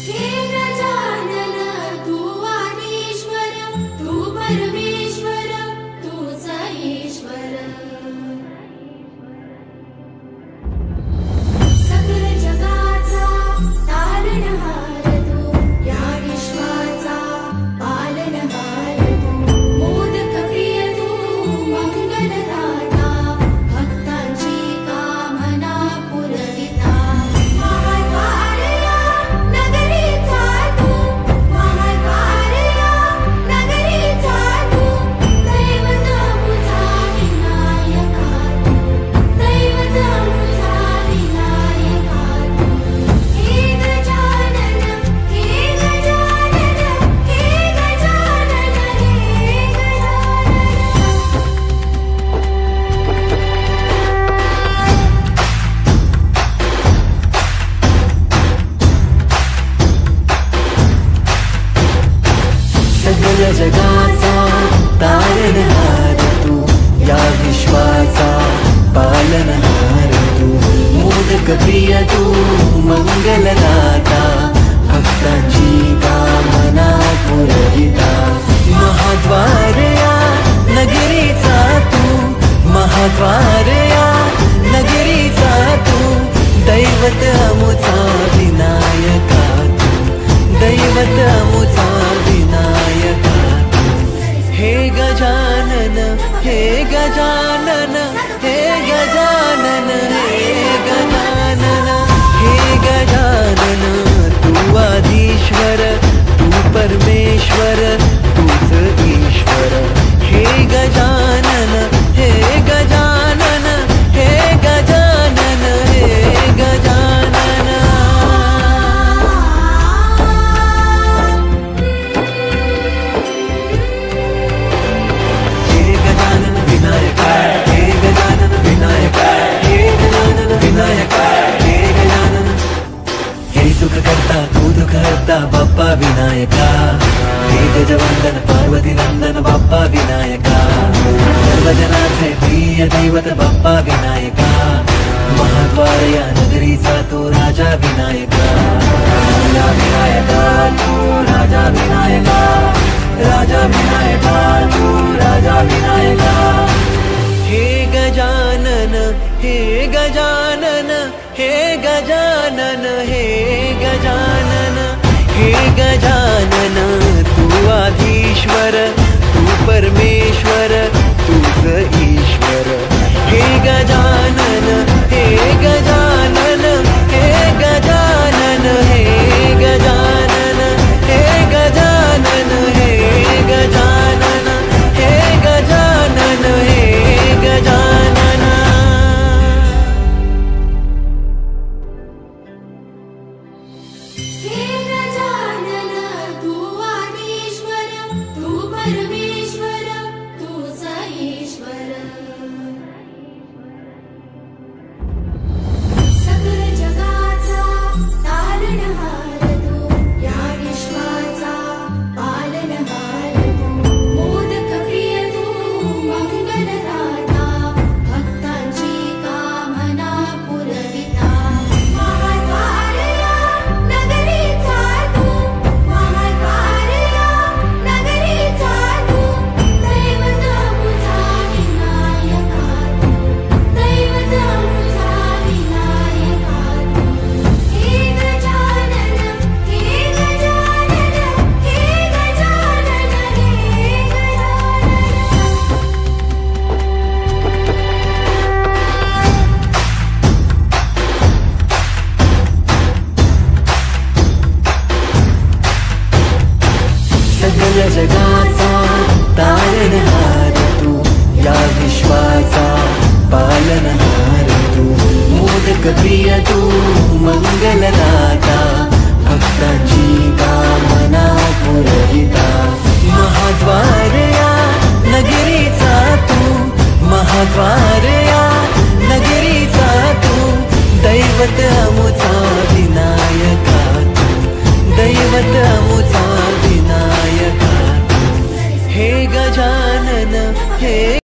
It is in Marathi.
हे गजानन तू आदिश्वर तू परमेश्वर तूच ईश्वर सकल जगाचा तारणहार तू या विश्वाचा पालनहार तू मोदक प्रिय तू मंगलदाता भक्तांची कामना पुरविता महाद्वारया नगरीचा तू महाद्वारया नगरीचा तू दैवत मुझा विनायका तू दैवत मुझा विनायका तू हे गजानन हे गजानन हे गजानन हे सकल जगाचा तारणहार तू या विश्वाचा पालनहार तू मोदक प्रिय तू मंगलदाता भक्तांची कामना पुरविता महाद्वारया नगरीचा तू महाद्वारया नगरीचा तू दैवत अमुचा विनायका तू दैवत अमुचा विनायका तू हे गजानन हे गजानन हे गजानन हे गजानन हे गजानन तू आदिश्वर तू परमेश्वर तूच ईश्वर हे गजानन हे गजानन हे गजानन हे गजानन हे गजानन विनायका हे गजानन विनायका हे गजानन विनायका हे गजानन हे सुख करता तू दुख हरता बाप्पा विनायका हे गजवंदन पार्वती नंदन बाप्पा विनायका सर्वजनाचे प्रिय दैवत बाप्पा विनायका महाद्वारया नगरीचा तू राजा विनायका राजा विनायका तू राजा विनायका राजा विनायका तू राजा विनायका हे गजानन हे गजानन हे गजानन हे गजानन हे गजानन तू आदिश्वर तू परमेश्वर तूच ईश्वर हे गजानन हे गजानन हे गजानन हे गजानन हे गजानन हे गजानन हे गजानन हे गजानन हे गजानन तू आदिश्वर तू परमेश्वर तूच ईश्वर सकल जगाचा तारणहार तू या विश्वाचा पालनहार तू मोदक प्रिय तू मंगलदाता भक्तांची कामना पुरविता महाद्वारया नगरीचा तू महाद्वारया नगरीचा तू दैवत मुझा विनायका तू दैवत मुझा विनायका तू हे गजानन हे गजानन हे गजानन हे सकल जगाचा तारणहार तू या विश्वाचा पालनहार तू मोदक प्रिय तू मंगलदाता भक्तांची कामना पुरविता महाद्वारया नगरीचा तू महाद्वारया नगरीचा तू दैवत अमुचा विनायका तू दैवत अमुचा विनायका तू हे गजानन हे